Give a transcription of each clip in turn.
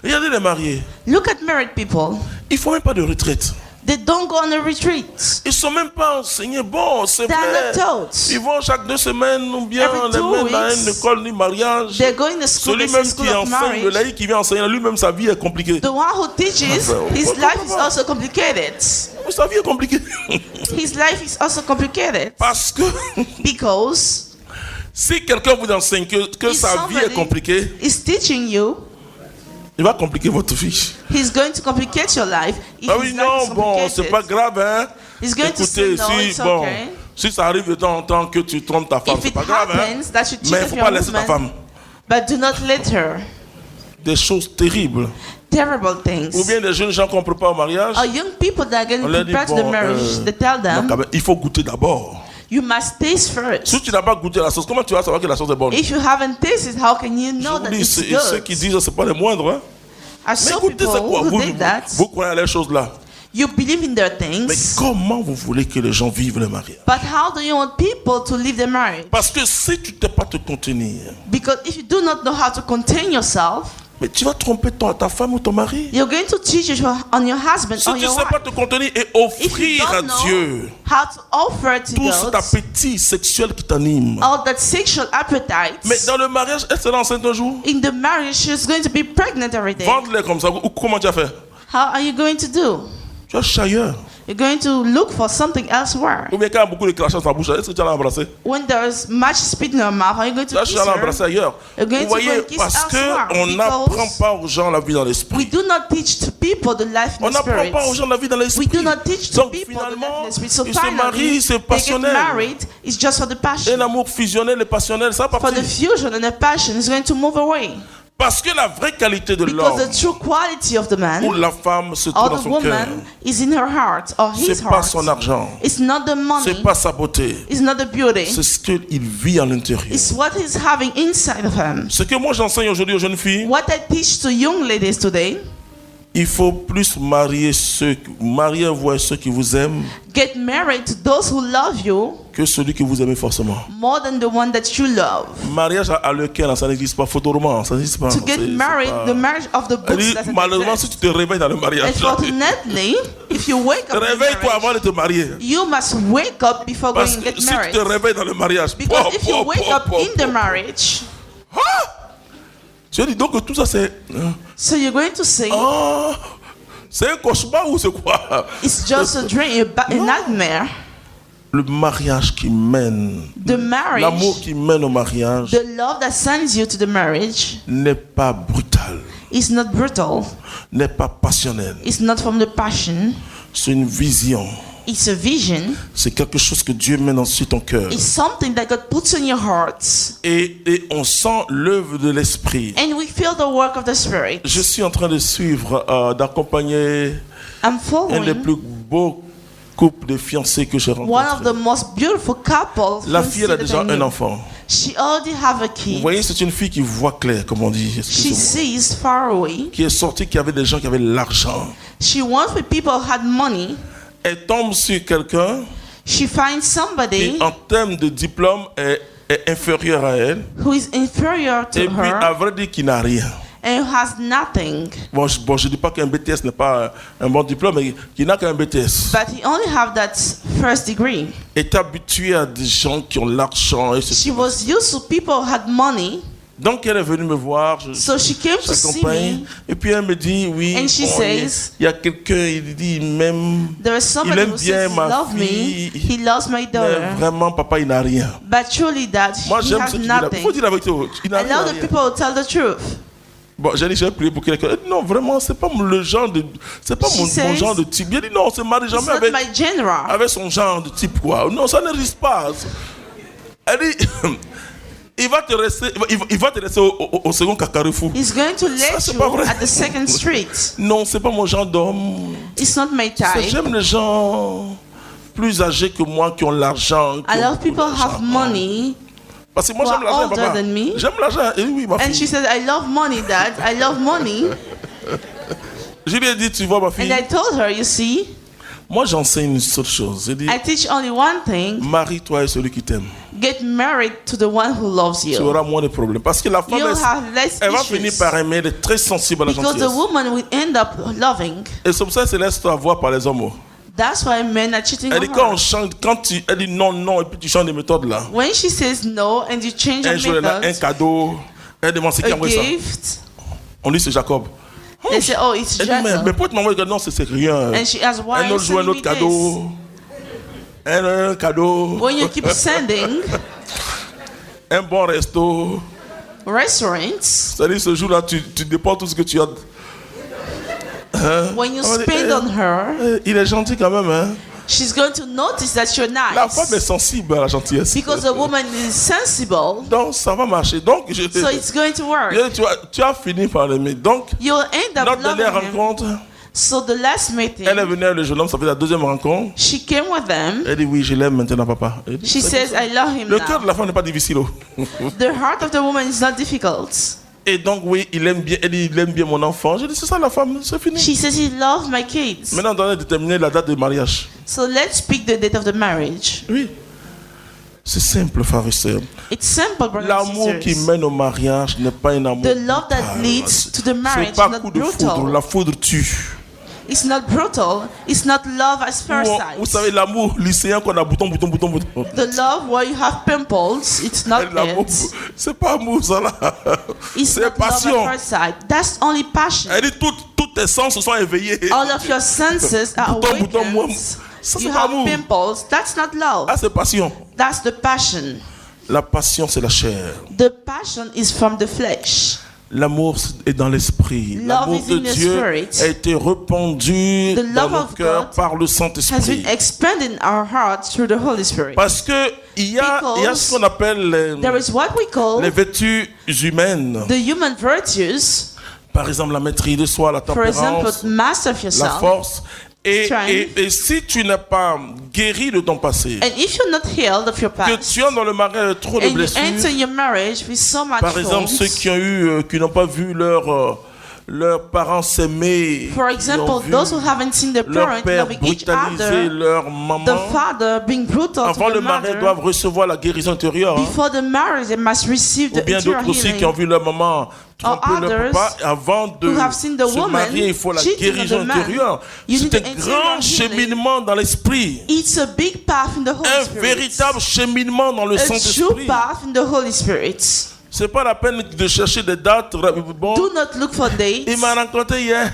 Regardez les mariés. Look at married people. Ils font même pas de retraite. They don't go on a retreat. Ils sont même pas enseignés. Bon, c'est They are vrai. not taught. Ils vont chaque 2 semaines ou bien Every les 2 mêmes dans weeks, une école ni mariage. They're going to school. Celui They même say school qui of enseigne, le marriage. laïc qui vient enseigner, lui-même sa vie est compliquée. The one who teaches, his life is also complicated. Sa vie est compliquée. His life is also complicated Parce que because si quelqu'un vous enseigne que if sa vie est somebody compliquée, is teaching you, il va compliquer votre vie. he's going to complicate your life. If Ah oui, his life non, is bon, c'est complicated, pas grave, hein. he's going to Écoutez, say no, si, it's bon, okay. si ça arrive de temps en temps que tu trompes ta femme, If c'est it pas grave, hein. happens that you cheat Mais il on faut your pas laisser ta husband, femme. but do not let her. Des choses terribles. Terrible things. Ou bien des jeunes gens qu'on prépare au mariage, Or young people that are getting on leur dit, prepared to bon, the marriage, they tell non, them, quand même, il faut goûter d'abord. you must taste first. Si tu n'as pas goûté la sauce, comment tu vas savoir que la sauce est bonne? If you haven't tasted, how can you Je know vous that dis, it's et ceux qui good? disent c'est pas les moindres, hein. Are Mais some écoutez, c'est people quoi? who did that? Vous croyez à les choses là. You believe in their Mais things, comment vous voulez que les gens vivent le mariage? but how do you want people to live their marriage? Parce que si tu ne sais pas te contenir, Because if you do not know how to contain yourself, mais tu vas tromper ta femme ou ton mari. you're going to teach it on your husband Si or tu ne your sais pas wife. te contenir et If you offrir à don't know Dieu how to offer to tout cet God appétit sexuel qui t'anime. all that sexual appetite, Mais dans le mariage, elle sera enceinte un jour. in the marriage, she's going to be pregnant every day. Vendre-les comme ça. Ou comment tu as fait? How are you going to do? Tu as ailleurs. You're going to look for something elsewhere. Ou bien quand il y a beaucoup de crachats dans ta bouche, est-ce que tu vas l'embrasser? When there's much spit in your mouth, are you going Tu to vas kiss l'embrasser her? ailleurs. You're going Vous to voyez, go and kiss parce elsewhere, qu'on because n'apprend pas aux gens la vie dans we l'esprit. do not teach to people the life in On the n'apprend spirit. pas aux gens la vie dans We l'esprit. do not teach to Donc people the life finalement, in the spirit. So ils se marient, finally, c'est they get passionnel. married. It's just for the Un passion. amour fusionnel et passionnel, ça va For the partir. fusion and the passion is going to move away. Parce que la vraie qualité de Because l'homme the true quality of the ou man la femme se or trouve dans the son cœur. woman is in her heart or his C'est pas heart. son argent. It's not the money. C'est pas sa beauté. It's not the beauty. C'est ce qu'il vit à l'intérieur. It's what he's having inside of him. Ce que moi j'enseigne aujourd'hui aux jeunes filles, What I teach to young ladies today, il faut plus mariez-vous à ceux qui vous aiment get married to those who love you que celui que vous aimez forcément. more than the one that you love. Mariage à lequel ça n'existe pas, photoroman, ça n'existe pas. To get married, the marriage of the Elle books dit, doesn't malheureusement, si exist. tu te réveilles dans le mariage, Unfortunately, if you wake up in réveille-toi avant marriage, de te marier. you must wake up before going Parce and que get si tu married. te réveilles dans le mariage, Because if you wake up in the marriage, je dis donc que tout ça c'est. so you're going to say C'est un cauchemar ou c'est quoi? it's just a dream, a nightmare. Le mariage qui mène, The marriage, l'amour qui mène au mariage the love that sends you to the marriage n'est pas brutal, is not brutal. n'est pas passionnel. It's not from the passion. C'est une vision. It's a vision. C'est quelque chose que Dieu met dans ton cœur. It's something that God puts in your hearts. Et on sent l'œuvre de l'esprit. And we feel the work of the Spirit. Je suis en train de suivre, d'accompagner I'm un des following plus beaux couples de fiancés que j'ai one of rencontrés. the most beautiful couples. La fille, elle a déjà un enfant. She already have a Vous kid. voyez, c'est une fille qui voit clair, comme on dit. She Excusez-moi. sees far away. Qui est sortie, qui avait des gens qui avaient l'argent. She wants when people had money. Elle tombe sur quelqu'un She finds qui, somebody en termes de diplôme, est inférieur à elle. who is inferior to Et puis, her à vrai dire, qui n'a rien. and who has nothing. Bon, je dis pas qu'un BTS n'est pas un bon diplôme, mais qui n'a qu'un BTS. But he only have that first degree. Est habituée à des gens qui ont l'argent. Et She was used to people who had money. Donc, elle est venue me voir. So she came to see J'accompagne. me. Et puis, elle me dit, oui, And she bon, says, il y a quelqu'un, il dit, il m'aime. There is somebody aime who bien says he ma loves me. fille. He loves my Mais daughter. vraiment, papa, il n'a rien. But truly that Moi, he j'aime has ce qu'il dit là. Il faut nothing. dire la vérité. Il n'a I rien. love the people who tell the truth. Bon, j'ai dit, j'ai prié pour quelqu'un. Elle dit, non, vraiment, c'est pas le genre de, c'est pas She mon says, genre de type. Il dit, non, c'est marie It's jamais not avec, my genre. avec son genre de type, quoi. Non, ça n'existe pas. Elle dit, il va te laisser au second Carrefour. He's going to let c'est you pas vrai. at the second street. Non, c'est pas mon genre d'homme. It's not my type. J'aime les gens plus âgés que moi qui ont l'argent. A lot of people have money. Parce que moi, who j'aime are l'argent, older papa. than me. J'aime l'argent. Et oui, ma And she fille. said, I love money, Dad. I love money. Je lui ai dit, tu vois, ma And fille, I told her, you see, Moi, j'enseigne une seule chose. Je dis, I teach only one thing. marie-toi et celui qui t'aime. Get married to the one who loves Tu you. auras moins de problèmes. Parce que la femme, You'll have less elle va issues. finir par aimer. Elle est très sensible à la Because the gentillesse. woman will end up loving. Et c'est pour ça qu'elle se laisse avoir par les hommes. That's why men are cheating Elle on dit, quand on her. change, elle dit non, non, et puis tu changes de méthode là. When she says no and you change Un your jour, elle a un method, cadeau. Elle demande c'est qui a a envoyé ça. gift, On dit c'est Jacob. they say, oh, it's Elle dit, mais Jacob. pourquoi tu m'envoies le cadeau? Non, c'est rien. And she asks, why Un are you autre jour, un sending autre me this? cadeau. Un cadeau. When you keep sending Un bon resto. restaurants, C'est-à-dire, ce jour-là, tu dépenses tout ce que tu as. when you On dit, spend on her, il est gentil quand même, hein. she's going to notice that you're La femme est nice. sensible à la gentillesse. Because the woman is sensible, Donc, ça va marcher. Donc, so it's going to work. tu as fini par l'aimer. Donc, You'll end up notre dernière loving him. rencontre, So the last meeting, elle est venue avec le jeune homme, ça fait la deuxième rencontre. she came with them. Elle dit oui, je l'aime maintenant, papa. Elle dit, She says, I love him le cœur de now. la femme n'est pas difficile. Oh. The heart of the woman is not difficult. Et donc, oui, il aime bien, elle dit, il aime bien mon enfant. Je dis, c'est ça la femme, c'est fini. She says, he loves my kids. Maintenant, on doit déterminer la date de mariage. So let's pick the date of the marriage. Oui. C'est simple, frères et sœurs. It's simple, brothers and L'amour qui sisters. mène au mariage n'est pas un amour. The love that brutal. leads to the marriage C'est pas is not coup de foudre. brutal. La foudre tue. It's not brutal. It's not love at first Vous sight. savez, l'amour lycéen qu'on a bouton. The love where you have pimples, it's not L'amour, it. c'est pas amour, ça là. It's C'est not love passion. at first sight. That's only passion. Elle dit, tous tes sens se sont éveillés. All of your senses are Bouton, moi, awakened. ça, You c'est pas have amour. pimples. That's not love. Ah, c'est passion. That's the passion. La passion, c'est la chair. The passion is from the flesh. L'amour est dans l'esprit. Love L'amour is de in the Dieu spirit. a été répandu The dans love nos of cœurs God par le Has Saint-Esprit. been expanded in our hearts through the Holy Spirit. Parce que il y a ce qu'on appelle There is what we call les vertus humaines. the human virtues. Par exemple, la maîtrise de soi, la For example, tempérance, master of la yourself. force. Et Strength. si tu n'es pas guéri de ton passé, And if you're not healed of your que past, tu es dans le mariage avec trop de and you blessures, enter your marriage with so much par exemple, faults, ceux qui n'ont pas vu leurs parents s'aimer, for qui ont example, vu those who haven't seen the leur parent père loving each brutaliser other, leur the maman, father being brutal avant to le the mariage mother, doivent recevoir la guérison intérieure. Hein. before the marriage they must receive Ou the bien interior d'autres aussi qui ont healing. vu leur maman tromper leur others papa. Avant de who have seen the se woman marier, il faut la cheating on guérison the man. intérieure. You C'est need un the grand interior healing. cheminement dans l'esprit. It's a big path in the Holy Un Spirit. véritable cheminement dans le A true Saint-Esprit. path in the Holy Spirit. C'est pas la peine de chercher des dates. Bon, Do not look for dates. il m'a rencontré hier.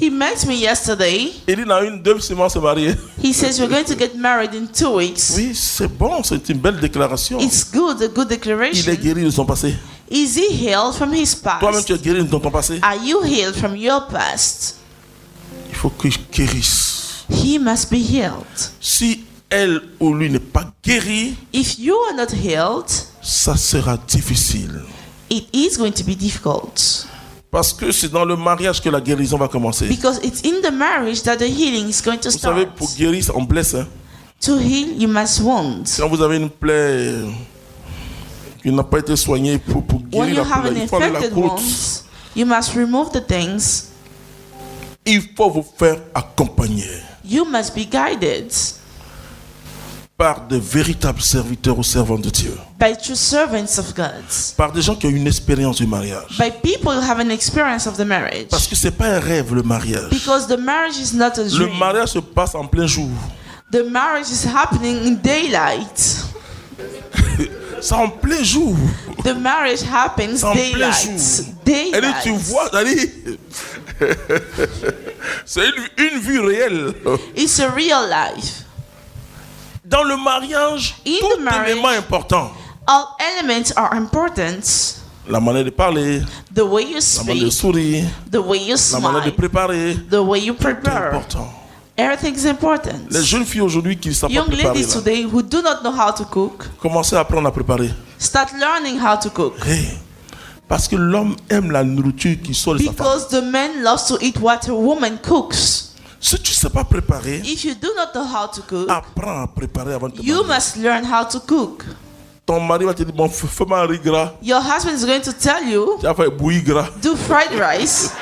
He met me yesterday. Il dit dans 2 semaines se marier. He says we're going to get married in 2 weeks. Oui, c'est bon, c'est une belle déclaration. It's good, a good Il est declaration. guéri de son passé. Is he healed from his Toi-même, past? tu es guéri de ton passé. Are you healed from your past? Il faut qu'il guérisse. He must be healed. Si elle ou lui n'est pas guéri, If you are not healed, ça sera difficile. it is going to be difficult. Parce que c'est dans le mariage que la guérison va commencer. Because it's in the marriage that the healing is going to Vous savez, start. pour guérir, on blesse. Hein. To heal, you must wound. Quand vous avez une plaie qui n'a pas été soignée pour When you guérir la have plaie, an il faut aller à la infected côte. wound, you must remove the things. Il faut vous faire accompagner You must be guided par de véritables serviteurs ou servantes de Dieu. by true servants of God, Par des gens qui ont une expérience du mariage. by people who have an experience of the marriage. Parce que c'est pas un rêve, le mariage. Because the marriage is not a Le dream. mariage se passe en plein jour. The marriage is happening in daylight. C'est en plein jour. The marriage happens En plein daylight. jour. Et là, tu Daylight. vois, c'est une vue réelle. It's a real life. Dans le mariage, In tout the marriage, élément important. All elements are important. La manière de parler, The way you la manière de speak, sourire, the way you la manière de smile, préparer. the way you C'est prepare. important. Everything's important. Les jeunes filles aujourd'hui qui ne savent pas Young préparer, ladies là, today who do not know how to cook, commencez à apprendre à préparer. start learning how to cook. Hey, parce que l'homme aime la nourriture qui sort de sa femme. Because the man loves to eat what a woman cooks. Si tu ne sais pas préparer, If you do not know how to cook, apprends à préparer avant de te you marier. must learn how to cook. Ton mari va te dire, bon, fais-moi un riz gras. Your husband is going to tell you, Tu vas faire bouillie gras. do fried rice.